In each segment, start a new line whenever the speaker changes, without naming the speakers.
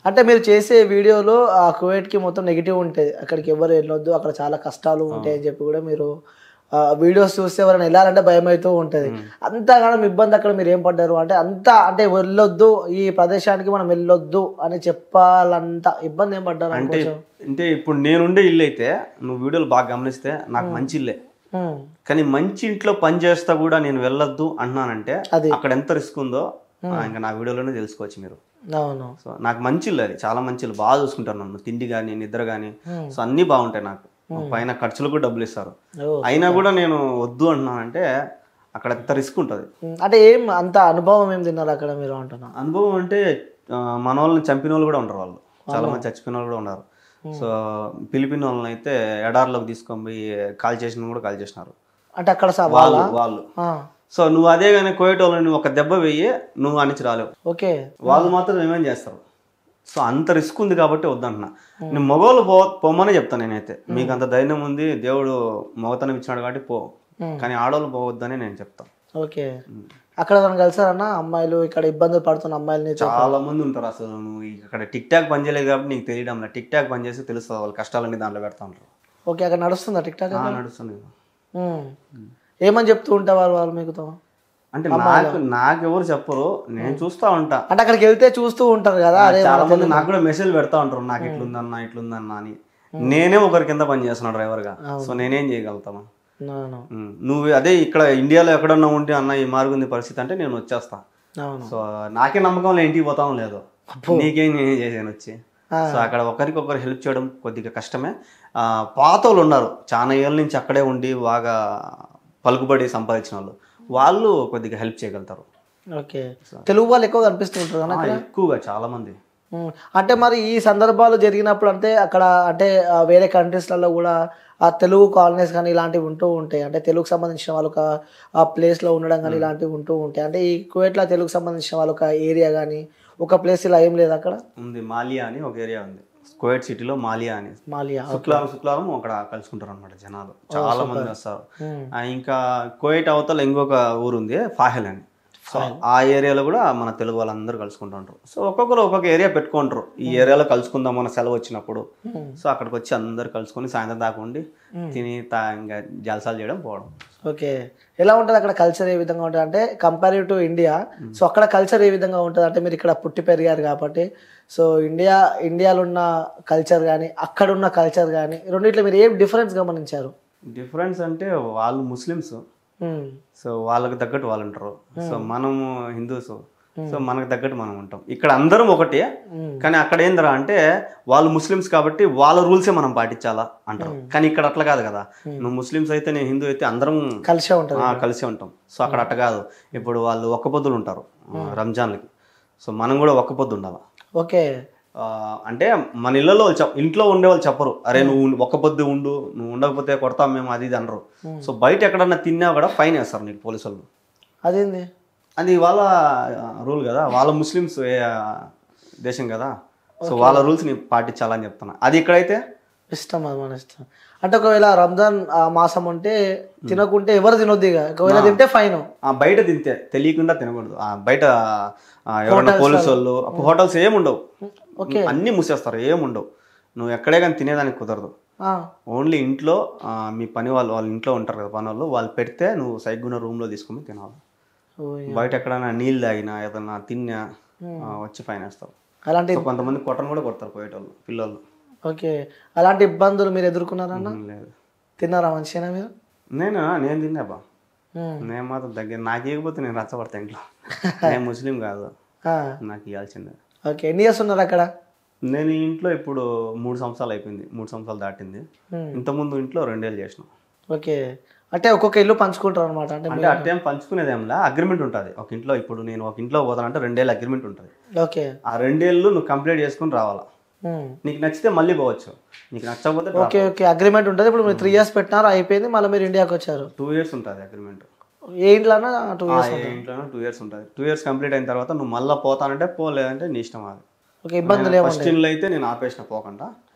అంటే మీరు చేసే వీడియోలో ఆ కువైట్‌కి మొత్తం నెగెటివ్ ఉంటది. అక్కడికి ఎవ్వరు వెళ్ళొద్దు. అక్కడ చాలా కష్టాలు ఉంటాయని చెప్పి కూడా మీరు వీడియోస్ చూస్తే ఎవరైనా ఎళ్ళాలంటే భయమైతూ ఉంటది. అంతగానం ఇబ్బంది అక్కడ మీరేం పడ్డారు? అంటే అంటే వెళ్ళొద్దు, ఈ ప్రదేశానికి మనం వెళ్ళొద్దు అని చెప్పాలంత ఇబ్బంది ఏం పడ్డారు
అంటే
అనుకోవచ్చా?
అంటే ఇప్పుడు నేనుండే ఇల్లు అయితే నువ్వు వీడియోలు బాగా గమనిస్తే నాకు మంచి ఇల్లే.
హ్మ్.
కానీ మంచి ఇంట్లో పని చేస్తా కూడా నేను వెళ్ళొద్దు అంటున్నానంటే
అది.
అక్కడ ఎంత రిస్క్ ఉందో ఇంకా నా వీడియోలోనే తెలుసుకోవచ్చు మీరు.
అవును.
సో నాకు మంచి ఇల్లు అది, చాలా మంచి ఇల్లు, బాగా చూసుకుంటారు నన్ను, తిండి కానీ నిద్ర కానీ. సో అన్నీ బాగుంటాయి నాకు, పైన ఖర్చులు కూడా డబ్బులు ఇస్తారు.
ఓహ్!
అయినా కూడా నేను వద్దు అంటున్నానంటే అక్కడ ఎంత రిస్క్ ఉంటుంది.
అంటే ఏం అంత అనుభవం ఏం తిన్నారు అక్కడ మీరు అంటున్నా?
అనుభవం అంటే మన వాళ్ళని చంపిన వాళ్ళు కూడా ఉంటారు, వాళ్ళు చాలా మంది చచ్చిపోయిన వాళ్ళు కూడా ఉన్నారు. సో ఫిలిపిన్ వాళ్ళని అయితే ఎడార్లోకి తీసుకొని పోయి కాల్ చేసిన కూడా కాల్ చేసినారు
అంటే అక్కడ
వాళ్ళు. సో నువ్వు అదే కానీ కోయట వాళ్ళని ఒక దెబ్బ వెయ్యి నువ్వు అనిచి రాలేవు.
ఓకే.
వాళ్ళు మాత్రం ఏమేం చేస్తారు. సో అంత రిస్క్ ఉంది కాబట్టి వద్దంటున్నా. నేను మగవాళ్ళు పొమ్మని చెప్తాను నేనైతే. మీకు అంత ధైర్యం ఉంది, దేవుడు మగతనం ఇచ్చినాడు కాబట్టి పో, కానీ ఆడవాళ్ళు పోవద్దని నేను చెప్తాను.
ఓకే. అక్కడ కలిసారన్న అమ్మాయిలు ఇక్కడ ఇబ్బందులు పడుతున్న అమ్మాయిలని?
చాలా మంది ఉంటారు. అసలు నువ్వు ఇక్కడ టిక్ టాక్ పని చేయలేదు కాబట్టి నీకు తెలియడం లేదు. టిక్ టాక్ పని చేస్తే తెలుస్తుంది వాళ్ళ కష్టాలన్నీ దాంట్లో పెడతా ఉంటారు.
ఓకే. అక్కడ నడుస్తుందా టిక్ టాక్?
నడుస్తుంది.
ఏమని చెప్తూ ఉంటారు వాళ్ళు మీకుతో?
అంటే నాకెవరు చెప్పరు, నేను చూస్తా ఉంటా.
అంటే అక్కడికి వెళ్తే చూస్తూ ఉంటారు కదా.
చాలా మంది నాకు కూడా మెసేజ్ పెడతా ఉంటారు, నాకు ఇట్లుందన్నా ఇట్లుందన్నా అని. నేనే ఒకరి కింద పని చేస్తున్నాను డ్రైవర్ గా. సో నేనేం చేయగలుగుతాను? నువ్వు అదే ఇక్కడ ఇండియాలో ఎక్కడన్నా ఉంటే అన్న ఈ మారుగుంది పరిస్థితి అంటే నేను వచ్చేస్తా. సో నాకే నమ్మకంలో ఇంటికి పోతాను లేదు, నీకేం నేనేం చేసాను వచ్చి. సో అక్కడ ఒకరికొకరు హెల్ప్ చేయడం కొద్దిగా కష్టమే. పాత వాళ్ళు ఉన్నారు చాలా ఏళ్ళ నుంచి అక్కడే ఉండి బాగా పలుకుబడి సంపాదించిన వాళ్ళు కొద్దిగా హెల్ప్ చేయగలుగుతారు.
ఓకే. తెలుగు వాళ్ళు ఎక్కువ కనిపిస్తుంటారు
ఎక్కువగా చాలా మంది.
అంటే మరి ఈ సందర్భాలు జరిగినప్పుడు అంటే అక్కడ అంటే వేరే కంట్రీస్లలో కూడా ఆ తెలుగు కాలనీస్ కానీ ఇలాంటివి ఉంటూ ఉంటాయి. అంటే తెలుగుకు సంబంధించిన వాళ్ళు ఒక ఆ ప్లేస్లో ఉండడం కానీ ఇలాంటివి ఉంటూ ఉంటాయి. అంటే ఈ కువైట్లో తెలుగుకు సంబంధించిన వాళ్ళు ఒక ఏరియా కానీ ఒక ప్లేస్ ఇలా ఏం లేదు అక్కడ?
ఉంది, మాలియా అని ఒక ఏరియా ఉంది కువైట్ సిటీలో. మాలియా అని శుక్రవారం అక్కడ కలుసుకుంటారు అనమాట జనాలు, చాలా మంది వస్తారు. ఇంకా కువైట్ అవతల ఇంకొక ఊరు ఉంది ఫాహెల్ అని. సో ఆ ఏరియాలో కూడా మన తెలుగు వాళ్ళందరూ కలుసుకుంటుంటారు. సో ఒక్కొక్కరు ఒక్కొక్క ఏరియా పెట్టుకుంటారు, ఈ ఏరియాలో కలుసుకుందాం మన సెలవు వచ్చినప్పుడు. సో అక్కడికి వచ్చి అందరు కలుసుకొని సాయంత్రం దాకా ఉండి తిని ఇంకా జలసాలు చేయడం పోవడం.
ఓకే. ఎలా ఉంటుంది అక్కడ కల్చర్, ఏ విధంగా ఉంటుంది అంటే కంపేరివ్ టు ఇండియా? సో అక్కడ కల్చర్ ఏ విధంగా ఉంటుంది అంటే మీరు ఇక్కడ పుట్టి పెరిగారు కాబట్టి, సో ఇండియాలో ఉన్న కల్చర్ కానీ అక్కడ ఉన్న కల్చర్ కానీ రెండిట్లో మీరు ఏం డిఫరెన్స్ గమనించారు?
డిఫరెన్స్ అంటే వాళ్ళు ముస్లిమ్స్, సో వాళ్ళకి తగ్గట్టు వాళ్ళు ఉంటారు. సో మనము హిందూస్, సో మనకు తగ్గట్టు మనం ఉంటాం. ఇక్కడ అందరం ఒకటే, కానీ అక్కడ ఏందిరా అంటే వాళ్ళు ముస్లిమ్స్ కాబట్టి వాళ్ళ రూల్సే మనం పాటించాలా అంటారు. కానీ ఇక్కడ అట్లా కాదు కదా, నువ్వు ముస్లిమ్స్ అయితే నేను హిందూ అయితే అందరం కలిసే ఉంటాం. సో అక్కడ అట్లా కాదు. ఇప్పుడు వాళ్ళు ఒక్క పొద్దులు ఉంటారు రంజాన్లకి, సో మనం కూడా ఒక్క పొద్దు ఉండాలి.
ఓకే.
అంటే మన ఇళ్లలో ఇంట్లో ఉండేవాళ్ళు చెప్పరు, అరే నువ్వు ఒక్క పొద్దు ఉండు, నువ్వు ఉండకపోతే కొడతాం మేము, అది ఇది అనరు. సో బయట ఎక్కడన్నా తిన్నా కూడా ఫైన్ వేస్తారు నీకు పోలీసు వాళ్ళు.
అదేంది?
అది వాళ్ళ రూల్ కదా, వాళ్ళ ముస్లిమ్స్ దేశం కదా, సో వాళ్ళ రూల్స్ ని పాటించాలని చెప్తున్నా. అది ఇక్కడైతే
ఇష్టం, అది మన ఇష్టం. అంటే ఒకవేళ రంజాన్ మాసం ఉంటే తినకుంటే ఎవరు తినొద్దు, ఇక ఒకవేళ తింటే ఫైన్.
బయట తింటే తెలియకుండా తినకూడదు. బయట ఎవరైనా పోలీసు వాళ్ళు, హోటల్స్ ఏముండవు, అన్ని మూసేస్తారు, ఏముండవు. నువ్వు ఎక్కడే కానీ తినేదానికి కుదరదు. ఓన్లీ ఇంట్లో మీ పని వాళ్ళు ఇంట్లో ఉంటారు కదా పని వాళ్ళు పెడితే నువ్వు సైగ్గున్న రూమ్ లో తీసుకొని తినాలి. బయట ఎక్కడైనా నీళ్ళు తాగినా ఏదన్నా తిన్నా వచ్చి ఫైన్ వేస్తారు. అలాంటి కొంతమంది కొట్టను కూడా కొడతారు పోయేటోళ్ళు పిల్లలు.
ఓకే. అలాంటి ఇబ్బందులు మీరు ఎదుర్కొన్నారన్నా? లేదు. తిన్నారా మంచిగా మీరు?
నేను తిన్నాబా, నేను మాత్రం దగ్గర నాకు ఇవ్వకపోతే నేను రచ్చబడతా ఇంట్లో. నేను ముస్లిం కాదు, నాకు ఇవ్వాల్సిందే.
ఓకే. ఎన్ని ఇయర్స్ ఉన్నారు అక్కడ?
నేను ఇంట్లో ఇప్పుడు 3 సంవత్సరాలు అయిపోయింది, 3 సంవత్సరాలు దాటింది. ఇంతకుముందు ఇంట్లో 2 ఏళ్ళు చేసిన.
ఓకే. అంటే ఒక్కొక్క ఇల్లు పంచుకుంటారు అనమాట? అంటే
అట్టేం పంచుకునేదేంలా, అగ్రిమెంట్ ఉంటుంది ఒక ఇంట్లో. ఇప్పుడు నేను ఒక ఇంట్లో పోతానంటే 2 ఏళ్ళు అగ్రిమెంట్ ఉంటుంది.
ఓకే.
ఆ 2 ఏళ్ళు నువ్వు కంప్లీట్ చేసుకుని రావాలా. నీకు నచ్చితే మళ్ళీ పోవచ్చు, నీకు నచ్చకపోతే.
ఓకే. ఓకే. అగ్రిమెంట్ ఉంటుంది. ఇప్పుడు మీరు 3 years పెట్టినారు, అయిపోయింది, మళ్ళీ మీరు ఇండియాకి వచ్చారు.
2 years ఉంటుంది అగ్రిమెంట్.
ఏ ఇంట్లోనా 2 years?
ఇంట్లోనే 2 years ఉంటుంది. 2 years కంప్లీట్ అయిన తర్వాత నువ్వు మళ్ళీ పోతానంటే పోలేదంటే నీ ఇష్టం. అది
ఓకే. ఇబ్బందులు ఏమో.
ఫస్ట్ ఇల్లు అయితే నేను ఆపేసిన పోకుండా,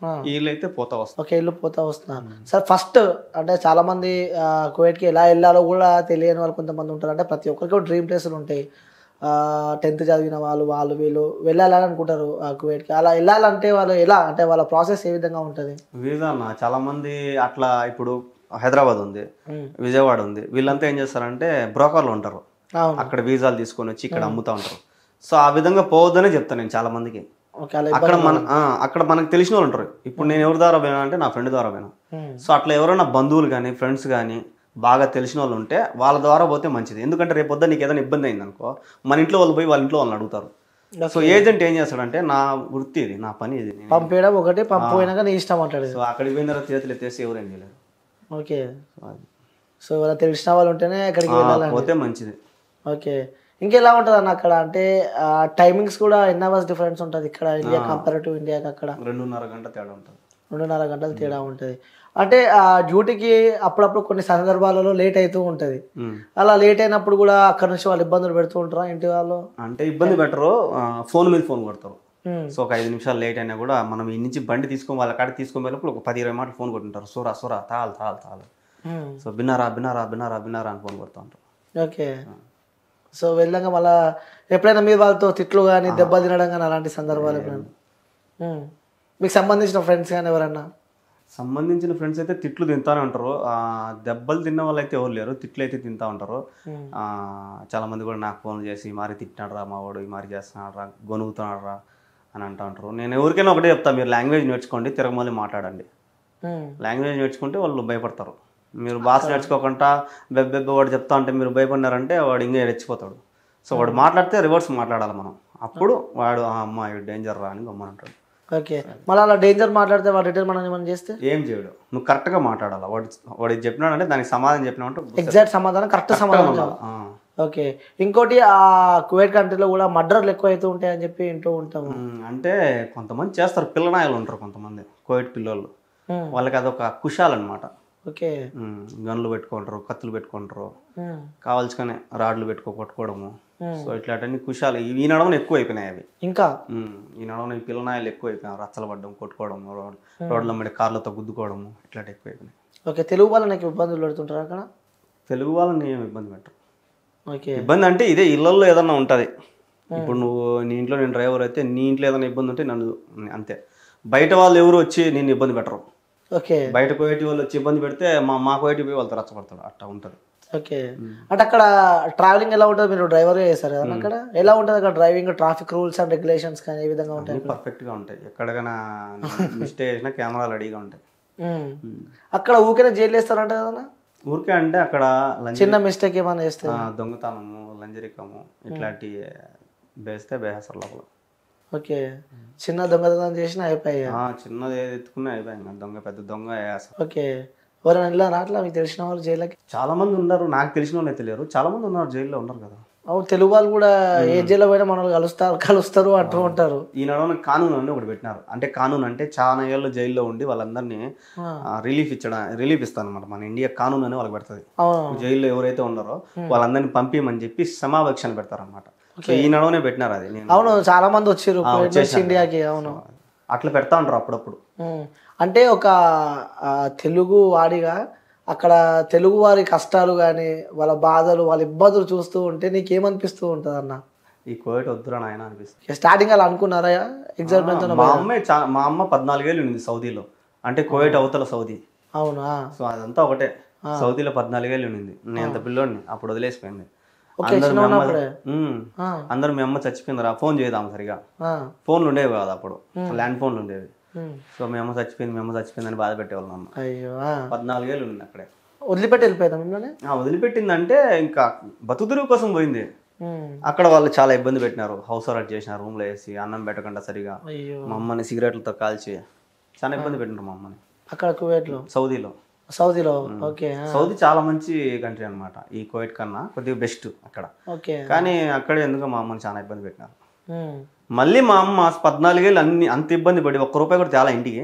ఈ ఇల్లు అయితే పోతా వస్తాను.
ఓకే. ఇల్లు పోతా వస్తున్నారు. సార్ ఫస్ట్ అంటే చాలా మంది కువైట్కి ఎలా వెళ్ళాలో కూడా తెలియని వాళ్ళు కొంతమంది ఉంటారు. అంటే ప్రతి ఒక్కరికి డ్రీమ్ ప్లేసులు ఉంటాయి. 10th చదివిన వాళ్ళు వీళ్ళు వెళ్ళాలని అనుకుంటారు కువైట్కి, అలా వెళ్ళాలంటే వాళ్ళు ఎలా, అంటే వాళ్ళ ప్రాసెస్ ఏ విధంగా ఉంటుంది?
వీసా అన్న చాలా మంది అట్లా ఇప్పుడు హైదరాబాద్ ఉంది, విజయవాడ ఉంది, వీళ్ళంతా ఏం చేస్తారంటే బ్రోకర్లు ఉంటారు,
అవును.
అక్కడ వీసాలు తీసుకొని వచ్చి ఇక్కడ అమ్ముతా ఉంటారు. సో ఆ విధంగా పోవద్దనే చెప్తాను నేను చాలా మందికి.
ఓకే, అలా
అక్కడ మనకు తెలిసిన వాళ్ళు ఉంటారు. ఇప్పుడు నేను ఎవరి ద్వారా పోయినా అంటే నా ఫ్రెండ్ ద్వారా పోయినా. సో అట్లా ఎవరైనా బంధువులు కానీ ఫ్రెండ్స్ కానీ బాగా తెలిసిన వాళ్ళు ఉంటే వాళ్ళ ద్వారా పోతే మంచిది. ఎందుకంటే రేపు పొద్దున్న నీకు ఏదైనా ఇబ్బంది అయింది అనుకో, మన ఇంట్లో వాళ్ళు పోయి వాళ్ళ ఇంట్లో వాళ్ళని అడుగుతారు. సో ఏజెంట్ ఏం చేస్తాడంటే, నా వృత్తి ఇది, నా పని ఇది,
పంపేయడం ఒకటి, పంపిపోయినాక నీ ఇష్టం అంటాడు.
సో అక్కడికి పోయిన తర్వాత చేతులు ఎత్తేసి ఎవరేం చేయలేరు.
ఓకే, సో వాళ్ళ తెలిసిన వాళ్ళు ఉంటేనే అక్కడికి వెళ్ళాలి,
పోతే మంచిది.
ఓకే, ఇంకెలా ఉంటుంది అన్న అక్కడ? అంటే టైమింగ్స్ కూడా ఎన్ని అవర్స్ డిఫరెన్స్ ఉంటుంది ఇక్కడ ఇండియా కంపేర్ టు ఇండియాకి? అక్కడ
2.5 గంట తేడా ఉంటుంది.
2.5 గంటలు తేడా ఉంటుంది. అంటే ఆ డ్యూటీకి అప్పుడప్పుడు కొన్ని సందర్భాలలో లేట్ అవుతూ ఉంటుంది. అలా లేట్ అయినప్పుడు కూడా అక్కడ నుంచి వాళ్ళు ఇబ్బందులు పెడుతూ ఉంటారా ఇంటి వాళ్ళు?
అంటే ఇబ్బంది పెట్టరు, ఫోన్ మీద ఫోన్ కొడతారు. సో ఒక 5 నిమిషాలు లేట్ అయినా కూడా మనం ఈ నుంచి బండి తీసుకొని వాళ్ళ కాడికి తీసుకొని వెళ్ళినప్పుడు ఒక 10-20 మాటలు ఫోన్ కొట్టుంటారు. సూరా తాల్. సో బిన్నారా అని ఫోన్ కొడుతూ ఉంటారు.
ఓకే, సో వెళ్ళాక మళ్ళీ ఎప్పుడైనా మీరు వాళ్ళతో తిట్లు కానీ దెబ్బ తినడం కానీ అలాంటి సందర్భాలు ఎప్పుడైనా? మీకు సంబంధించిన ఫ్రెండ్స్ కానీ ఎవరన్నా?
సంబంధించిన ఫ్రెండ్స్ అయితే తిట్లు తింటానే ఉంటారు. దెబ్బలు తిన్న వాళ్ళు అయితే ఎవరు లేరు, తిట్లు అయితే తింటా ఉంటారు. చాలా మంది కూడా నాకు ఫోన్ చేసి ఈ మారి తిట్టినాడు రా మా వాడు, ఈ మారి చేస్తున్నాడు రా, గొనుగుతున్నాడు రా అని అంటూ ఉంటారు. నేను ఎవరికైనా ఒకటే చెప్తాను, మీరు లాంగ్వేజ్ నేర్చుకోండి, తిరగమల్లి మాట్లాడండి. లాంగ్వేజ్ నేర్చుకుంటే వాళ్ళు భయపడతారు. మీరు భాష నేర్చుకోకుండా బెబ్బెబ్బ వాడు చెప్తా ఉంటే మీరు భయపడినారంటే వాడు ఇంకా రెచ్చిపోతాడు. సో వాడు మాట్లాడితే రివర్స్ మాట్లాడాలి మనం, అప్పుడు వాడు అమ్మ డేంజర్ రా అని గమ్మనంటాడు.
ఓకే, మళ్ళీ అలా డేంజర్ మాట్లాడితే వాడు రిటర్న్ మనం ఏమైనా చేస్తే
ఏం చేయడు, నువ్వు కరెక్ట్గా మాట్లాడాలి. వాడు చెప్పినాడంటే దానికి సమాధానం చెప్పినామంటే
ఎగ్జాక్ట్ సమాధానం, కరెక్ట్ సమాధానం. ఓకే, ఇంకోటి ఆ కువైట్ కంట్రీలో కూడా మర్డర్లు ఎక్కువ అవుతూ ఉంటాయని చెప్పి వింటూ ఉంటాము.
అంటే కొంతమంది చేస్తారు, పిల్లనాయలు ఉంటారు కొంతమంది కువైట్ పిల్లలు, వాళ్ళకి అదొక కుషాలన్నమాట.
ఓకే,
గన్లు పెట్టుకుంటారు, కత్తులు పెట్టుకుంటారు, కావాల్సుకొని రాడ్లు కొట్టుకోవడము. సో ఇట్లాంటి కుషాలు ఈ నడవన ఎక్కువ అయిపోయినాయి అవి.
ఇంకా
ఈ నడవన పీలనాయలు ఎక్కువ అయిపోయినాయి, రచ్చలు పడ్డం, కొట్టుకోవడం, రోడ్ల మీద కార్లతో గుద్దుకోవడము, ఇట్లాంటి ఎక్కువ అయిపోయినాయి.
ఓకే, తెలుగు వాళ్ళు నాకు ఇబ్బందులు పెడుతుంటారు అక్కడ?
తెలుగు వాళ్ళని ఏమి ఇబ్బంది పెట్టరు.
ఓకే,
ఇబ్బంది అంటే ఇదే ఇళ్ళల్లో ఏదన్నా ఉంటుంది. ఇప్పుడు నువ్వు నీ ఇంట్లో నేను డ్రైవర్ అయితే నీ ఇంట్లో ఏదైనా ఇబ్బంది ఉంటే నన్ను అంతే. బయట వాళ్ళు ఎవరు వచ్చి నేను ఇబ్బంది పెట్టరు.
ఓకే,
బయట కోయటి వాళ్ళు వచ్చి ఇబ్బంది పెడితే మా కోయటి పోయి వాళ్ళతో రచ్చపడతాడు, అట్లా ఉంటుంది.
ఓకే, అంటే అక్కడ ట్రావెలింగ్ ఎలా ఉంటుంది? మీరు డ్రైవర్గా చేస్తారు కదా, అక్కడ ఎలా ఉంటుంది అక్కడ driving, traffic rules and regulations కానీ ఏ విధంగా ఉంటాయి?
పర్ఫెక్ట్గా ఉంటాయి, ఎక్కడికైనా మిస్టేక్ చేసినా కెమెరాలు రెడీగా ఉంటాయి.
అక్కడ ఊరికే జైలు వేస్తారంట కదా?
ఊరికే అంటే అక్కడ
చిన్న మిస్టేక్ ఏమైనా చేస్తే
దొంగతనము, లంజరికము ఇట్లాంటి వేస్తే బేహసర్ లోపల.
ఓకే, చిన్న దొంగతనం చేసినా అయిపోయాయి,
చిన్నది ఏది ఎత్తుకున్నా అయిపోయింది, దొంగ పెద్ద దొంగ వేస్తారు.
ఓకే, ఎవరైనా వెళ్ళారా అట్లా మీకు తెలిసిన వాళ్ళు జైలుకి?
చాలా మంది ఉన్నారు, నాకు తెలిసిన వాళ్ళు అయితే లేరు, చాలా మంది ఉన్నారు జైల్లో ఉన్నారు కదా.
అవును, తెలుగు వాళ్ళు కూడా ఏ జైల్లో పోయినా మనల్ని కలుస్తారు అంటూ ఉంటారు.
ఈ నడవన కానూన్ అని ఒకటి పెట్టినారు. అంటే కానూన్ అంటే చాలా ఏళ్ళు జైల్లో ఉండి వాళ్ళందరినీ రిలీఫ్ ఇస్తాను అనమాట. మన ఇండియా కానూన్ అని వాళ్ళకి పెడుతుంది. జైల్లో ఎవరైతే ఉన్నారో వాళ్ళందరినీ పంపిమని చెప్పి సమావేశాన్ని పెడతారనమాట. ఈ నడవనే పెట్టినారు అది.
అవును, చాలా మంది వచ్చారు ఇండియాకి. అవును,
అట్లా పెడతా ఉంటారు అప్పుడప్పుడు.
అంటే ఒక తెలుగు వాడిగా అక్కడ తెలుగు వారి కష్టాలు కానీ వాళ్ళ బాధలు వాళ్ళ ఇబ్బందులు చూస్తూ ఉంటే నీకేమనిపిస్తూ ఉంటుంది అన్న?
ఈ కోవిడ్ వద్దురా నాయన అనిపిస్తుంది.
స్టార్టింగ్ అలా అనుకున్నారా? ఎగ్జాక్ట్
మా అమ్మ 14 ఏళ్ళు ఉంది సౌదీలో, అంటే కోవిడ్ అవతల సౌదీ.
అవునా?
సో అదంతా ఒకటే. సౌదీలో 14 ఏళ్ళు ఉంది. నేను అంత పిల్లోడిని, అప్పుడు వదిలేసిపోయింది. అందరూ మీ అమ్మ చచ్చిపోయిందిరా, ఫోన్ చేద్దాం సరిగా. ఫోన్లు ఉండేవి కాదు అప్పుడు, ల్యాండ్ ఫోన్లు ఉండేవి. సో మీ అమ్మ చచ్చిపోయింది అని బాధ పెట్టేవాళ్ళు. అమ్మ 14 ఏళ్ళు ఉంది అక్కడే.
వదిలిపెట్టి వెళ్ళిపోయిందా?
వదిలిపెట్టిందంటే ఇంకా బతుకుదురు కోసం పోయింది. అక్కడ వాళ్ళు చాలా ఇబ్బంది పెట్టినారు, హౌస్ అరెస్ట్ చేసినారు, రూమ్ లో వేసి అన్నం పెట్టకుండా సరిగా, మా అమ్మని సిగరెట్లతో కాల్చి చాలా ఇబ్బంది పెట్టినారు మా అమ్మని.
అక్కడ కువైట్ లో? సౌదీలో. ఓకే, సౌదీ
చాలా మంచి కంట్రీ అనమాట, ఈ కువైట్ కన్నా కొద్దిగా బెస్ట్ అక్కడ. కానీ అక్కడే ఎందుకు మా అమ్మని చాలా ఇబ్బంది పెట్టినారు. మళ్ళీ మా అమ్మ 14 ఏళ్ళు అంత ఇబ్బంది పడి ₹1 కూడా చాలా ఇంటికి,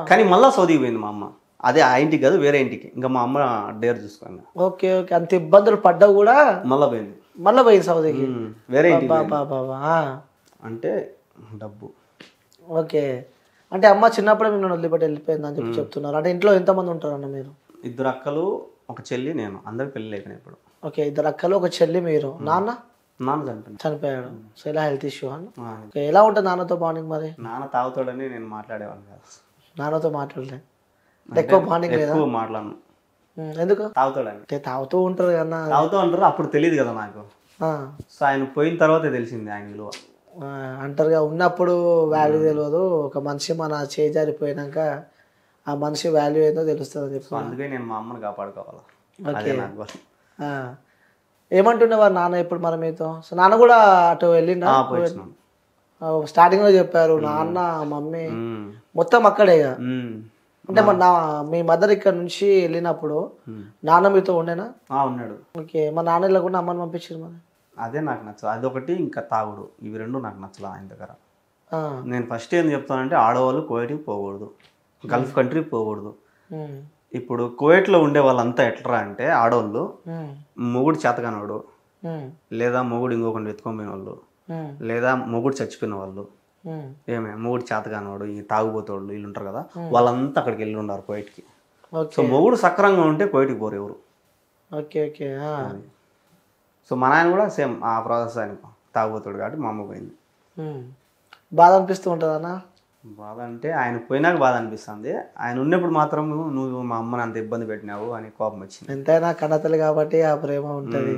కానీ మళ్ళీ సౌదీకి పోయింది మా అమ్మ. అదే ఆ ఇంటికి కాదు, వేరే ఇంటికి. ఇంకా మా అమ్మ డేర్ చూసుకుంది.
ఓకే, అంత ఇబ్బందులు పడ్డా కూడా మళ్ళీ పోయింది సౌదీకి,
వేరే ఇంటికి. అంటే డబ్బు.
ఓకే, అంటే అమ్మ చిన్నప్పుడే మిమ్మల్ని వదిలిపెట్టి వెళ్ళిపోయింది అని చెప్తున్నారు. అంటే ఇంట్లో ఎంతమంది ఉంటారన్న మీరు?
2 అక్కలు, ఒక చెల్లి, నేను. అందరికి పెళ్ళి అయిపోయినాయి ఇప్పుడు.
ఓకే, 2 అక్కలు, ఒక చెల్లి, మీరు. నాన్న?
నాన్న చనిపోయింది.
చనిపోయాడు. సో ఇలా హెల్త్ ఇష్యూ అని.
ఆ,
ఓకే, ఎలా ఉంటుంది నాన్నతో బాండింగ్ మరి?
నాన్న తాగుతాడని నేను మాట్లాడేవాడిని కాదు.
నాన్నతో మాట్లాడలే అంటే ఎక్కువ బాండింగ్ లేదా?
ఎక్కువ మాట్లాడను.
ఎందుకు?
తాగుతాడని.
అంటే తాగుతూ ఉంటారు కదా.
తాగుతూ అంటారు, అప్పుడు తెలియదు కదా నాకు.
ఆ,
సో ఆయన పోయిన తర్వాతే తెలిసింది ఆయన విలువ.
అంటారుగా ఉన్నప్పుడు వాల్యూ తెలియదు, ఒక మనిషి మన చేజారిపోయినాక ఆ మనిషి వాల్యూ ఏందో తెలుస్తుంది అని చెప్పి.
సో అందుకే నేను మా అమ్మని కాపాడుకోవాలి. అదే నాకు గోల్.
ఏమంటుండేవారు నాన్న ఇప్పుడు మరి మీతో? సో నాన్న కూడా అటు వెళ్ళిండా?
పోయినాను.
స్టార్టింగ్ లో చెప్పారు నాన్న మమ్మీ మొత్తం అక్కడే ఇక. అంటే మరి మీ మదర్ ఇక్కడ నుంచి వెళ్ళినప్పుడు నాన్న మీతో ఉండేనా?
ఉన్నాడు.
ఓకే, మా నాన్న వెళ్ళకుండా అమ్మని పంపించారు మరి?
అదే నాకు నచ్చదు. అదొకటి, ఇంకా తాగుడు, ఇవి రెండు నాకు నచ్చలేదు ఆయన దగ్గర. నేను ఫస్ట్ ఏం చెప్తానంటే ఆడవాళ్ళు కువైట్కి పోకూడదు, గల్ఫ్ కంట్రీకి పోకూడదు. ఇప్పుడు కువైట్లో ఉండే వాళ్ళంతా ఎట్లా అంటే ఆడవాళ్ళు మొగుడు చేతకానవాడు, లేదా మొగుడు ఇంకొకటి ఎత్తుకొని వాళ్ళు, లేదా మొగుడు చచ్చిపోయిన వాళ్ళు, మొగుడు చేతకానవాడు, ఈ తాగుబోతోళ్ళు వీళ్ళు ఉంటారు కదా, వాళ్ళంతా అక్కడికి వెళ్ళి ఉన్నారు కువైట్కి. సో మొగుడు సక్రంగా ఉంటే కువైట్కి పోరు ఎవరు.
Okay okay.
సో మా నాయన కూడా సేమ్ ఆ ప్రాసెస్. ఆయన తాగుబోతాడు కాబట్టి మా అమ్మ పోయింది.
బాధ అనిపిస్తూ ఉంటుంది అన్న?
బాధ అంటే ఆయన పోయినాక బాధ అనిపిస్తుంది. ఆయన ఉన్నప్పుడు మాత్రం నువ్వు మా అమ్మని అంత ఇబ్బంది పెట్టినావు అని కోపం వచ్చింది.
ఎంతైనా కన్నతల్లి కాబట్టి ఆ ప్రేమ ఉంటుంది.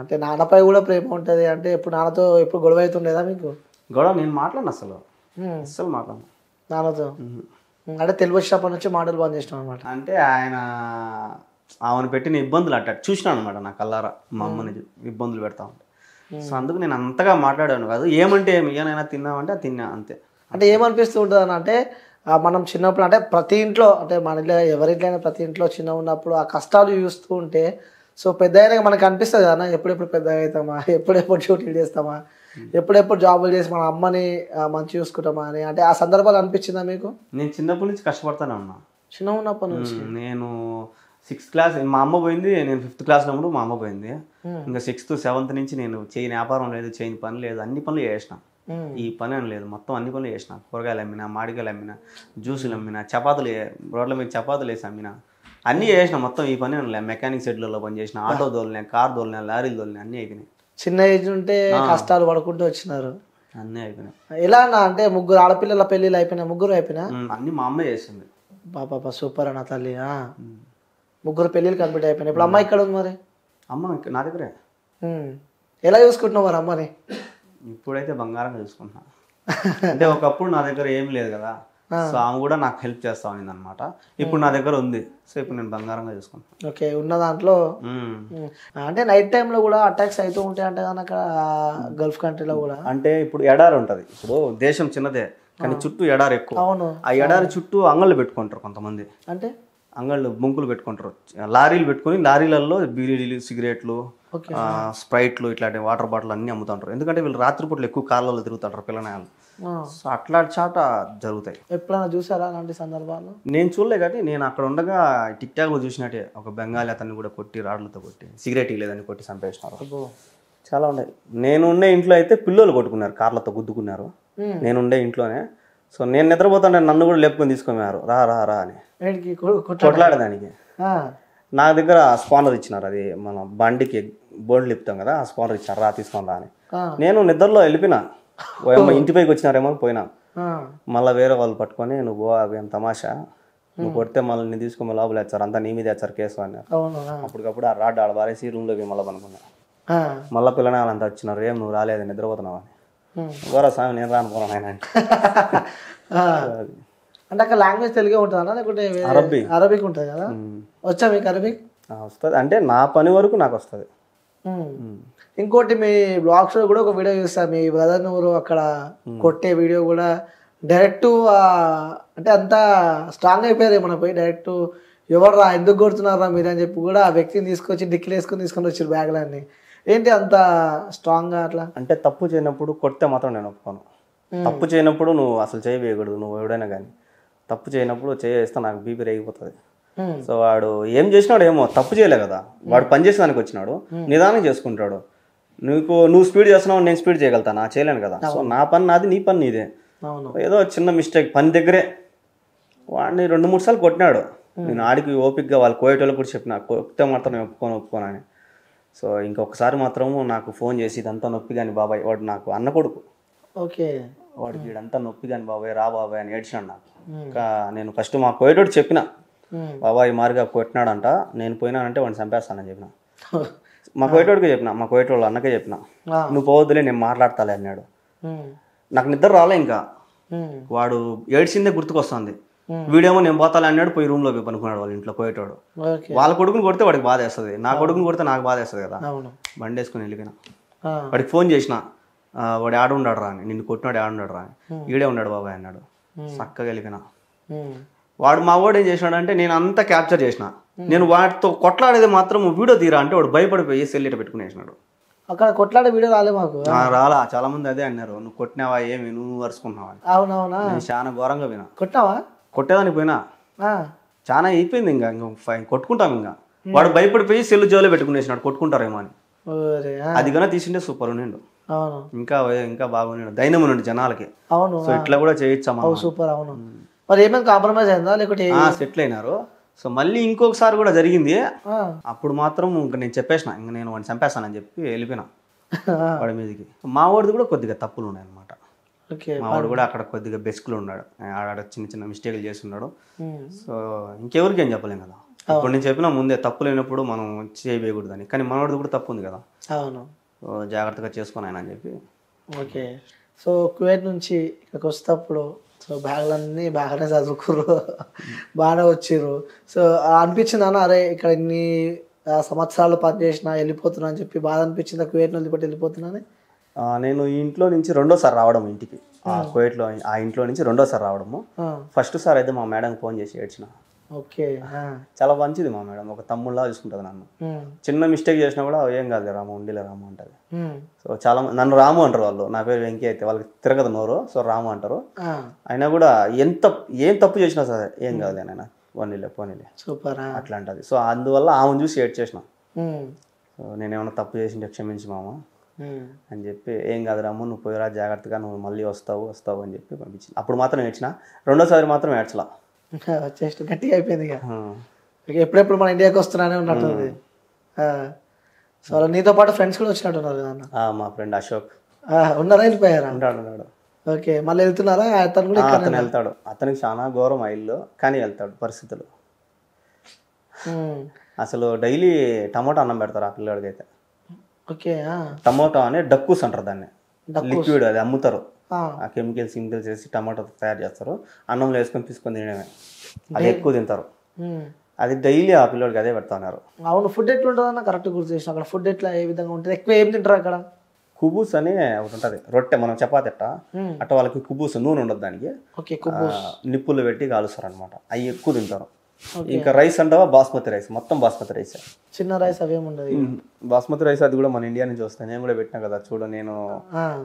అంటే నాన్నపై కూడా ప్రేమ ఉంటుంది. అంటే ఎప్పుడు నాన్నతో ఎప్పుడు గొడవ అవుతుండేదా మీకు?
గొడవ నేను మాట్లాడను, అసలు మాట్లాడను
నాన్నతో. అంటే తెలుగు వచ్చినప్పటి నుంచి మాటలు బంద్ చేసినాం అనమాట.
అంటే ఆయన ఆమెను పెట్టిన ఇబ్బందులు అట్ట చూసినాను అనమాట నా కల్లారా. మా అమ్మని ఇబ్బందులు పెడతా ఉంటా. సో అందుకు నేను అంతగా మాట్లాడాను కాదు. ఏమంటే ఏమైనా తిన్నామంటే తిన్నా అంతే.
అంటే ఏమనిపిస్తూ ఉంటుంది అని అంటే మనం చిన్నప్పుడు అంటే ప్రతి ఇంట్లో అంటే మన ఇంట్లో ఎవరింట్లో ప్రతి ఇంట్లో చిన్న ఉన్నప్పుడు ఆ కష్టాలు చూస్తూ ఉంటే సో పెద్ద అయినాక మనకు అనిపిస్తుంది కదా ఎప్పుడెప్పుడు పెద్ద అవుతామా, ఎప్పుడెప్పుడు డ్యూటీలు చేస్తామా, ఎప్పుడెప్పుడు జాబులు చేసి మన అమ్మని మంచి చూసుకుంటామా అని. అంటే ఆ సందర్భాలు అనిపించిందా మీకు?
నేను చిన్నప్పటి నుంచి కష్టపడతానే ఉన్నా.
చిన్న ఉన్నప్పటి నుంచి
నేను 6th క్లాస్ మా అమ్మ పోయింది, నేను 5th క్లాస్లో ఉన్నప్పుడు మా అమ్మ పోయింది. ఇంకా 6th 7th నుంచి నేను చేయని వ్యాపారం లేదు, చేయని పని లేదు, అన్ని పనులు చేసిన. ఈ పని అని లేదు, మొత్తం అన్ని పనులు చేసిన. కూరగాయలు అమ్మినా, మామిడికాయలు అమ్మినా, జ్యూసులు అమ్మినా, చపాతీలు రోడ్ల మీద చపాతీలు వేసి అమ్మినా, అన్నీ చేసిన. మొత్తం ఈ పని అని లేదు. మెకానిక్ షెడ్లలో పని చేసిన, ఆటో దోలినా, కార్ దోలినా, లారీలు దోలినా, అన్నీ అయిపోయినాయి.
చిన్న ఏజ్ ఉంటే కష్టాలు పడుకుంటూ వచ్చినారు.
అన్నీ అయిపోయినాయి.
ఎలా అన్న అంటే ముగ్గురు ఆడపిల్లల పెళ్ళిళ్ళు అయిపోయినా? ముగ్గురు అయిపోయినా?
అన్నీ మా అమ్మే చేసింది.
బాబా సూపర్ అన్న తల్లి. ముగ్గురు పెళ్ళిళ్ళు కంప్లీట్ అయిపోయినాయి. ఇప్పుడు అమ్మ ఇక్కడ ఉంది మరి?
అమ్మ నా దగ్గరే.
ఎలా చూసుకుంటున్నావు మరి అమ్మని?
ఇప్పుడైతే బంగారంగా చూసుకుంటున్నా. అంటే ఒకప్పుడు నా దగ్గర ఏం లేదు కదా, సో ఆమె కూడా నాకు హెల్ప్ చేస్తా ఉంది అనమాట. ఇప్పుడు నా దగ్గర ఉంది, సో ఇప్పుడు నేను బంగారంగా చూసుకుంటాను.
ఓకే, ఉన్న దాంట్లో. అంటే నైట్ టైంలో కూడా అటాక్స్ అవుతూ ఉంటాయి అంటే కానీ అక్కడ గల్ఫ్ కంట్రీలో కూడా.
అంటే ఇప్పుడు ఎడారి ఉంటుంది. ఇప్పుడు దేశం చిన్నదే కానీ చుట్టూ ఎడారి ఎక్కువ.
అవును.
ఆ ఎడారి చుట్టూ అంగళ్ళు పెట్టుకుంటారు కొంతమంది.
అంటే
అంగళ్ళు బొంకులు పెట్టుకుంటారు, లారీలు పెట్టుకుని లారీలలో బీడీలు, సిగరెట్లు, స్ప్రైట్లు, ఇట్లాంటి వాటర్ బాటిల్ అన్నీ అమ్ముతుంటారు. ఎందుకంటే వీళ్ళు రాత్రిపూట్లు ఎక్కువ కార్లలో తిరుగుతుంటారు పిల్లనాయాలు. సో అట్లాంటి చాట జరుగుతాయి.
ఎప్పుడైనా చూసారా అలాంటి సందర్భాలు?
నేను చూడలే, కానీ నేను అక్కడ ఉండగా టిక్టాక్లో చూసినట్టే ఒక బెంగాలీ అతన్ని కూడా కొట్టి, రాడ్లతో కొట్టి, సిగరెట్ లేదని కొట్టి చంపేసినారు. చాలా ఉన్నాయి. నేను ఉండే ఇంట్లో అయితే పిల్లలు కొట్టుకున్నారు, కార్లతో గుద్దుకున్నారు. నేను ఉండే ఇంట్లోనే. సో నేను నిద్రపోతాను, నన్ను కూడా లేపుకొని తీసుకున్నారు, రా రా రా అని కొట్లాడేదానికి. నా దగ్గర స్పానర్ ఇచ్చినారు, అది మన బండికి బోల్డ్ లిపుతాం కదా, ఆ స్పానర్ ఇచ్చారు, రా తీసుకొని రా అని. నేను నిద్రలో వెళ్ళిపోయినా, ఇంటి పైకి వచ్చినారేమో పోయినా. మళ్ళీ వేరే వాళ్ళు పట్టుకొని నువ్వు అవి ఏం తమాషా, నువ్వు కొడితే మళ్ళీ నేను తీసుకొని లోపల వేస్తారు, అంతా నీ మీద వేస్తారు కేసు అన్నారు. అప్పటికప్పుడు ఆ రాడ్ ఆడ బారేసి రూమ్లోకి మళ్ళీ పనుకున్నా. మళ్ళీ పిల్లలు అంతా వచ్చినారు, ఏం నువ్వు రాలేదు నిద్రపోతున్నావు అని. గోరా స్వామి నేను రానుకోను ఆయన
అంటే అక్కడ లాంగ్వేజ్ తెలుగే ఉంటుందా లేకుంటే అరబిక్ ఉంటుంది కదా? వచ్చా మీకు అరబిక్?
వస్తుంది, అంటే నా పని వరకు నాకు వస్తుంది.
ఇంకోటి మీ బ్లాగ్స్ లో కూడా ఒక వీడియో చూస్తా, మీ బ్రదర్ ఊరు అక్కడ కొట్టే వీడియో కూడా డైరెక్ట్ అంటే అంతా స్ట్రాంగ్ అయిపోయారు మన పోయి డైరెక్ట్ ఎవరు రా ఎందుకు కొడుతున్నారా మీరు అని చెప్పి కూడా ఆ వ్యక్తిని తీసుకొచ్చి డిక్కిలు తీసుకొని వచ్చారు బ్యాగ్లన్నీ. ఏంటి అంత స్ట్రాంగ్గా అట్లా? అంటే
తప్పు చేయనప్పుడు కొడితే మాత్రం నేను ఒప్పుకోను. తప్పు చేయనప్పుడు నువ్వు అసలు చేయకూడదు, నువ్వు ఎవడైనా కానీ తప్పు చేయనప్పుడు చేస్తే నాకు బీపీ రేగిపోతుంది. సో వాడు ఏం చేసినాడు ఏమో, తప్పు చేయలే కదా, వాడు పని చేసేదానికి వచ్చినాడు, నిదానం చేసుకుంటాడు. నువ్వు స్పీడ్ చేస్తున్నావు, నేను స్పీడ్ చేయగలుగుతాను, చేయలేను కదా. సో నా పని నాది, నీ పని నీదే. ఏదో చిన్న మిస్టేక్ పని దగ్గరే వాడిని 2-3 సార్లు కొట్టినాడు. నేను ఆడికి ఓపిక్గా వాళ్ళు కోయేటోళ్ళకి కూడా చెప్పిన, కొట్టే మాత్రం ఒప్పుకోను అని. సో ఇంకొకసారి మాత్రము నాకు ఫోన్ చేసి ఇదంతా నొప్పి కానీ బాబాయ్, వాడు నాకు అన్న కొడుకు,
ఓకే
వాడికి వీడంతా నొప్పి కానీ బాబాయ్ రా బాబాయ్ అని ఏడ్చాడు నాకు. ఇంకా నేను ఫస్ట్ మా కోయటోడు చెప్పిన, బాబాయ్ మారిగా కొట్టినాడంట, నేను పోయినానంటే వాడిని చంపేస్తానని చెప్పిన. మా కోయటోడికి చెప్పిన, మా కోయటోళ్ళు అన్నకే చెప్పిన, నువ్వు పోవద్దులే నేను మాట్లాడతాలే అన్నాడు. నాకు నిద్ర రాలే, ఇంకా వాడు ఏడ్చిందే గుర్తుకొస్తుంది. వీడేమో నేను పోతాలే అన్నాడు, పోయి రూమ్లో పోయి పనుకున్నాడు వాళ్ళ ఇంట్లో కోయటోడు. వాళ్ళ కొడుకుని కొడితే వాడికి బాధ వేస్తుంది, నా కొడుకుని కొడితే నాకు బాధ వేస్తుంది కదా. బండి వేసుకుని వెళ్ళిపోయినా. వాడికి ఫోన్ చేసిన, వాడు ఆడ ఉన్నాడు రా అని, నిన్ను కొట్టినాడు ఆడున్నాడు రా అని. ఈడే ఉన్నాడు బాబాయ్ అన్నాడు. చక్కగా వెళ్ళిపోయినా. వాడు మా వాడు ఏం చేసినాడు అంటే, నేను అంతా క్యాప్చర్ చేసిన, నేను వాటితో కొట్లాడేది మాత్రం వీడియో తీరా అంటే వాడు భయపడిపోయి సెల్లిట పెట్టుకునేసినాడు.
అక్కడ కొట్లాడే వీడియో రాలే మాకు.
రాలా, చాలా మంది అదే అన్నారు, నువ్వు కొట్టినావా ఏమి, నువ్వు వరుసుకున్నావా అని.
అవునవునా,
నేను చాలా ఘోరంగా పోయినా.
కొట్టావా?
కొట్టేదానికి పోయినా, చాలా అయిపోయింది ఇంకా కొట్టుకుంటాం. ఇంకా వాడు భయపడిపోయి సెల్లు జోలో పెట్టుకునేసినాడు, కొట్టుకుంటారేమో అని. అది కన్నా తీసిండే సూపర్ ఉన్నాడు, ఇంకా ఇంకా బాగున్నాడు, ధైర్యం ఉన్నాడు జనాలకి.
అవును,
సో ఇట్లా కూడా చేయొచ్చా
సూపర్. అవును, మరి ఏమైనా కాంప్రమైజ్ అయిందా లేకపోతే
సెటిల్ అయినారు. సో మళ్ళీ ఇంకొకసారి కూడా జరిగింది. అప్పుడు మాత్రం ఇంకా నేను చెప్పేసిన, ఇంకా నేను వాడిని చంపేస్తానని చెప్పి వెళ్ళిపోయినా వాడి మీదకి. మా వాడిది కూడా కొద్దిగా తప్పులు ఉన్నాయి అనమాట. మా వాడు కూడా అక్కడ కొద్దిగా బెస్క్లో ఉన్నాడు, ఆడ చిన్న చిన్న మిస్టేక్లు చేస్తున్నాడు. సో ఇంకెవరికి ఏం చెప్పలేం కదా. ఇప్పుడు నేను చెప్పినా ముందే, తప్పు లేనప్పుడు మనం చేయకూడదని. కానీ మనవాడిది కూడా తప్పు ఉంది కదా.
అవును,
జాగ్రత్తగా చేసుకుని ఆయన అని చెప్పి.
ఓకే. సో కువైట్ నుంచి ఇక్కడికి వస్తేప్పుడు సో బ్యాగులన్నీ బాగానే చదువుకుర్రు, బాగానే వచ్చిర్రు. సో అనిపించింది అన్న, అరే ఇక్కడ ఇన్ని సంవత్సరాలు పనిచేసిన వెళ్ళిపోతున్నా అని చెప్పి బాధ అనిపించిందా కువైట్ నుంచి వెళ్ళిపోతున్నాను?
నేను ఈ ఇంట్లో నుంచి రెండోసారి రావడం ఇంటికి, కువైట్లో ఆ ఇంట్లో నుంచి రెండోసారి రావడము. ఫస్ట్ సారి అయితే మా మేడం ఫోన్ చేసి ఏడ్చిన.
ఓకే,
చాలా మంచిది మా మేడం, ఒక తమ్ముళ్ళ చూసుకుంటుంది నన్ను. చిన్న మిస్టేక్ చేసినా కూడా ఏం కాదు రాము, ఉండిలే రాము అంటది. సో చాలా నన్ను రాము అంటారు వాళ్ళు, నా పేరు వెంకీ అయితే వాళ్ళకి తిరగదు నోరు, సో రాము అంటారు. అయినా కూడా ఏం తప్పు చేసినా సరే ఏం కాదు నేను పోనీలే
సూపర్
అట్లా అంటది. సో అందువల్ల ఆమెను చూసి ఏడ్ చేసిన. సో నేనేమన్నా తప్పు చేసింటే క్షమించి మామ అని చెప్పి, ఏం కాదు రాము నువ్వు పోయిరా జాగ్రత్తగా, నువ్వు మళ్ళీ వస్తావు అని చెప్పి పంపించింది. అప్పుడు మాత్రం ఏడ్చిన, రెండోసారి మాత్రం ఏడ్చలా,
జస్ట్ గట్టిగా అయిపోయింది. ఇక ఎప్పుడెప్పుడు మన ఇండియాకి వస్తున్నానే ఉన్నట్టుంది. సో నీతో పాటు ఫ్రెండ్స్ కూడా వచ్చినట్టున్నారు కదా?
మా ఫ్రెండ్ అశోక్
ఉన్నారా, వెళ్ళిపోయారా?
ఉన్నాడు.
ఓకే, మళ్ళీ వెళ్తున్నారా? అతను కూడా
అతను వెళ్తాడు, అతనికి చాలా ఘోరం ఆ ఇల్లు, కానీ వెళ్తాడు పరిస్థితులు. అసలు డైలీ టమోటా అన్నం పెడతారు ఆ పిల్లడికి అయితే.
ఓకే,
టమోటా అని డక్కూస్ అంటారు దాన్ని, లిక్విడ్ అది అమ్ముతారు. ఆ కెమికల్స్ వేసి టమాటో తయారు చేస్తారు, అన్నంలో వేసుకొని తీసుకొని తినడమే, అది ఎక్కువ తింటారు. అది డైలీ ఆ పిల్లడికి అదే పెడతారు.
అవును, ఫుడ్ ఎట్లా ఉంటుంది అన్న కరెక్ట్ గుర్తు చేసిన. అక్కడ ఫుడ్ ఎట్లా ఏ విధంగా ఉంటుంది? ఎక్కువ ఏం తింటారు అక్కడ?
కుబూస్ అని ఒకటి ఉంటుంది, రొట్టె మనం చపాతి అట్ట వాళ్ళకి కుబూస్, నూనె ఉండదు దానికి, నిప్పులు పెట్టి కాలుస్తారు అనమాట, అవి ఎక్కువ తింటారు. ఇంకా రైస్ అంటావా బాస్మతి రైస్, మొత్తం బాస్మతి రైస్,
చిన్న రైస్ అవేముండదు.
బాస్మతి రైస్ అది కూడా మన ఇండియా నుంచి వస్తాయి. నేను కూడా పెట్టినా కదా చూడు, నేను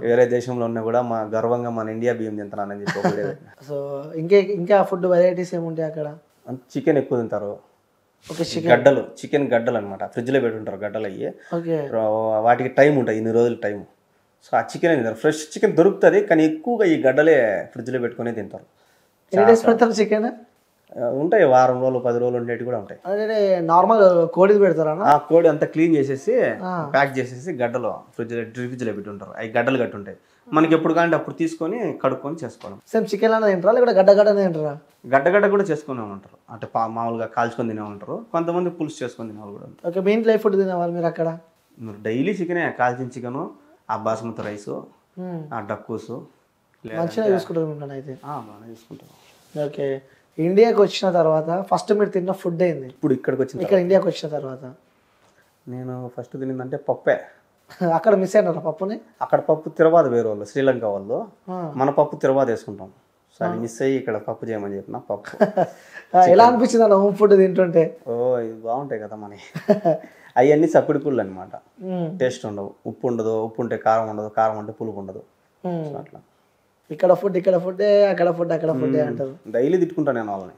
వేరే దేశంలో ఉన్నా కూడా మా గర్వంగా మన ఇండియా బియ్యం తింటున్నానని చెప్పి.
సో ఇంకా ఫుడ్ వెరైటీస్ ఏముంటాయి అక్కడ?
చికెన్ ఎక్కువ తింటారు, గడ్డలు, చికెన్ గడ్డలు అనమాట, ఫ్రిడ్జ్ లో పెట్టుంటారు గడ్డలు అయ్యి, వాటికి టైం ఉంటుంది, ఇన్ని రోజులు టైం. సో ఆ చికెన్ తింటారు, ఫ్రెష్ చికెన్ దొరుకుతుంది, కానీ ఎక్కువగా ఈ గడ్డలే ఫ్రిడ్జ్ లో పెట్టుకునే తింటారు.
చికెన్
ఉంటాయి, వారం రోజులు 10 రోజులు ఉండేవి కూడా ఉంటాయి.
నార్మల్ కోడి పెడతారా?
ఆ కోడి అంతా క్లీన్ చేసేసి ప్యాక్ చేసేసి గడ్డలు ఫ్రిడ్జ్ లో పెట్టుంటారు, అవి గడ్డలు గట్టి ఉంటాయి. మనకి ఎప్పుడు కానీ అప్పుడు తీసుకొని కడుక్కొని చేసుకోవడం.
సేమ్ చికెన్ అనేది తింటారా లేకపోతే గడ్డనే తింటారా?
గడ్డ కూడా చేసుకునే ఉంటారు, అంటే మామూలుగా కాల్చుకొని తినే ఉంటారు, కొంతమంది పులుసు చేసుకొని తినే వాళ్ళు కూడా ఉంటారు.
ఓకే, మీ ఇంట్లో ఫుడ్ తినేవాళ్ళు మీరు అక్కడ?
డైలీ చికెనే, కాల్చిన చికెన్, ఆ బాస్మతి రైస్, ఆ డక్కూసు
మంచిగా చూసుకుంటారు అయితే.
బాగానే చూసుకుంటారు.
ఓకే, ఇండియాకి వచ్చిన తర్వాత ఫస్ట్ మీరు తిన్న ఫుడ్ ఏంది?
ఇప్పుడు ఇక్కడికి వచ్చిన
ఇక్కడ ఇండియాకి వచ్చిన తర్వాత
నేను ఫస్ట్ తినిందంటే పప్పే.
అక్కడ మిస్ అయినారా పప్పుని?
అక్కడ పప్పు తిరబాదు వేరే వాళ్ళు, శ్రీలంక వాళ్ళు, మన పప్పు తిరబాదు వేసుకుంటాం. సో అది మిస్ అయ్యి ఇక్కడ పప్పు చేయమని చెప్పిన పప్పు.
ఎలా అనిపించింది అన్న హోమ్ ఫుడ్ తింటుంటే?
ఇది బాగుంటాయి కదా మన అవన్నీ సప్పిడి పుళ్ళు అనమాట, టేస్ట్ ఉండవు, ఉప్పు ఉండదు, ఉప్పు ఉంటే కారం ఉండదు, కారం ఉంటే పులుపు ఉండదు. అట్లా
ఇక్కడ ఫుడ్ అక్కడ ఫుడ్ అంటారు.
డైలీ తిట్టుకుంటాను నేను వాళ్ళని,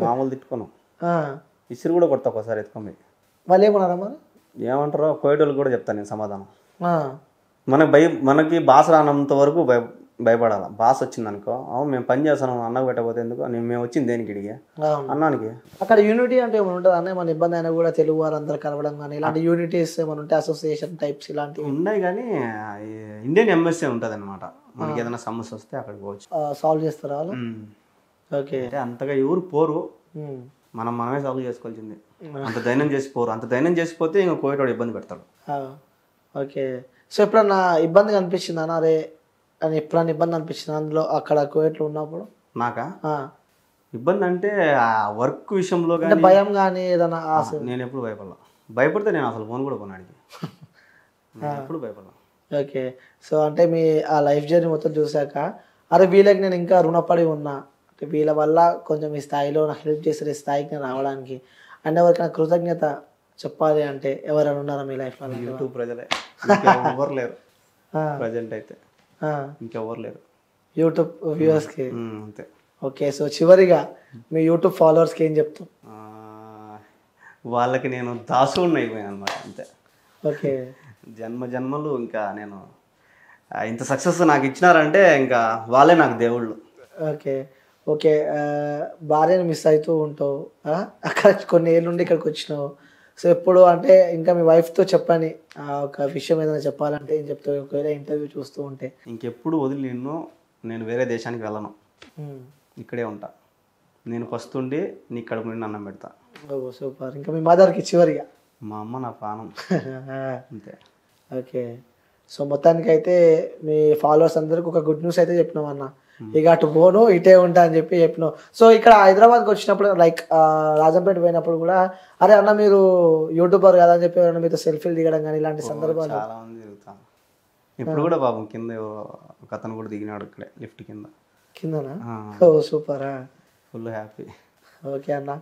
మామూలు తిట్టుకోను, ఇసురు కూడా కొడతా ఒకసారి ఎత్తుకొని.
వాళ్ళు ఏమన్నారా మరి?
ఏమంటారో కోయటోళ్ళు కూడా చెప్తాను నేను సమాధానం. మనకి భాష రానంత వరకు భయపడాలి. బాస్ వచ్చింది అనుకో, అవును మేము పని చేస్తాను అన్నకు పెట్టకపోతే ఎందుకు, మేము వచ్చింది దేనికి ఇడికి
అవును.
అన్నానికి.
అక్కడ యూనిటీ అంటే ఏమైనా ఉంటుంది అన్న, మన ఇబ్బంది అయినా కూడా తెలుగు వారు అందరు కలవడం కానీ ఇలాంటి యూనిటీస్ ఏమైనా ఉంటే అసోసియేషన్ టైప్స్ ఇలాంటివి
ఉన్నాయి కానీ ఇండియన్ ఎంబసీ ఉంటుంది అనమాట. మనకి ఏదైనా సమస్య వస్తే అక్కడికి పోవచ్చు.
సాల్వ్ చేస్తారా వాళ్ళు? ఓకే.
అంటే అంతగా ఎవరు పోరు, మనమే సాల్వ్ చేసుకోవాల్సింది. అంత ధైర్యం చేసిపోరు. అంత ధైర్యం చేసిపోతే ఇంకా కోయటోడు ఇబ్బంది పెడతాడు.
ఓకే. సో ఎప్పుడన్నా ఇబ్బందిగా అనిపించిందా అన్న, అరే అని ఎప్పుడన్నా ఇబ్బంది అనిపించింది అందులో అక్కడ కోవిడ్లో ఉన్నప్పుడు?
నాకా ఇబ్బంది అంటే ఆ వర్క్ విషయంలో
అంటే
కానీ
భయం కానీ ఏదైనా ఆశ?
నేను ఎప్పుడు భయపడితే నేను అసలు ఫోన్ కూడా కొన్నాడికి ఎప్పుడు భయపడలా.
ఓకే. సో అంటే మీ ఆ లైఫ్ జర్నీ మొత్తం చూశాక, అరే వీళ్ళకి నేను ఇంకా రుణపడి ఉన్నా, అంటే వీళ్ళ వల్ల కొంచెం ఈ స్థాయిలో నాకు హెల్ప్ చేస్తారు ఈ స్థాయికి నేను రావడానికి, అండ్ ఎవరికైనా కృతజ్ఞత చెప్పాలి అంటే ఎవరైనా ఉన్నారా మీ లైఫ్లో?
యూట్యూబ్ ప్రజలే, ఎవరు లేరు ప్రజెంట్ అయితే, ఇంకెవరు లేరు
యూట్యూబ్ వ్యూవర్స్కి.
అంతే.
ఓకే. సో చివరిగా మీ యూట్యూబ్ ఫాలోవర్స్కి ఏం చెప్తాం?
వాళ్ళకి నేను దాసుని అయిపోయాను అనమాట, అంతే.
ఓకే.
జన్మలు ఇంకా నేను ఇంత సక్సెస్ నాకు ఇచ్చినారంటే ఇంకా వాళ్ళే నాకు దేవుళ్ళు.
ఓకే. ఓకే. భార్యను మిస్ అవుతూ ఉంటావు, అక్కడ కొన్ని ఏళ్ళ నుండి ఇక్కడికి వచ్చినావు. సో ఎప్పుడు అంటే ఇంకా మీ వైఫ్తో చెప్పని ఒక విషయం ఏదైనా చెప్పాలంటే ఏం చెప్తావు? ఒకవేళ ఇంటర్వ్యూ చూస్తూ ఉంటే.
ఇంకెప్పుడు వదిలి నేను వేరే దేశానికి వెళ్ళను, ఇక్కడే ఉంటా. నేను ఫస్ట్ ఉండి నీ కడుపు నుండి అన్నం పెడతా.
ఓ సూపర్. ఇంకా మీ మదర్కి చివరిగా?
మా అమ్మ నా ప్రాణం, అంతే.
ఓకే. సో మొత్తానికి అయితే మీ ఫాలోవర్స్ అందరికి ఒక గుడ్ న్యూస్ అయితే చెప్పినావు అన్న, ఇక అటు పోను ఇటే ఉంటా అని చెప్పి చెప్పినావు. సో ఇక్కడ హైదరాబాద్కి వచ్చినప్పుడు లైక్ రాజంపేట పోయినప్పుడు కూడా, అరే అన్న మీరు యూట్యూబర్ కదా అని చెప్పి ఎవరైనా మీతో సెల్ఫీలు దిగడం కానీ ఇలాంటి సందర్భాలు?
చాలా మంది తిరుగుతాను. ఇప్పుడు కూడా పాపం కింద ఒక అతను కూడా దిగినాడు ఇక్కడే లిఫ్ట్ కిందనా.
ఓ సూపరా,
ఫుల్ హ్యాపీ.
ఓకే అన్న.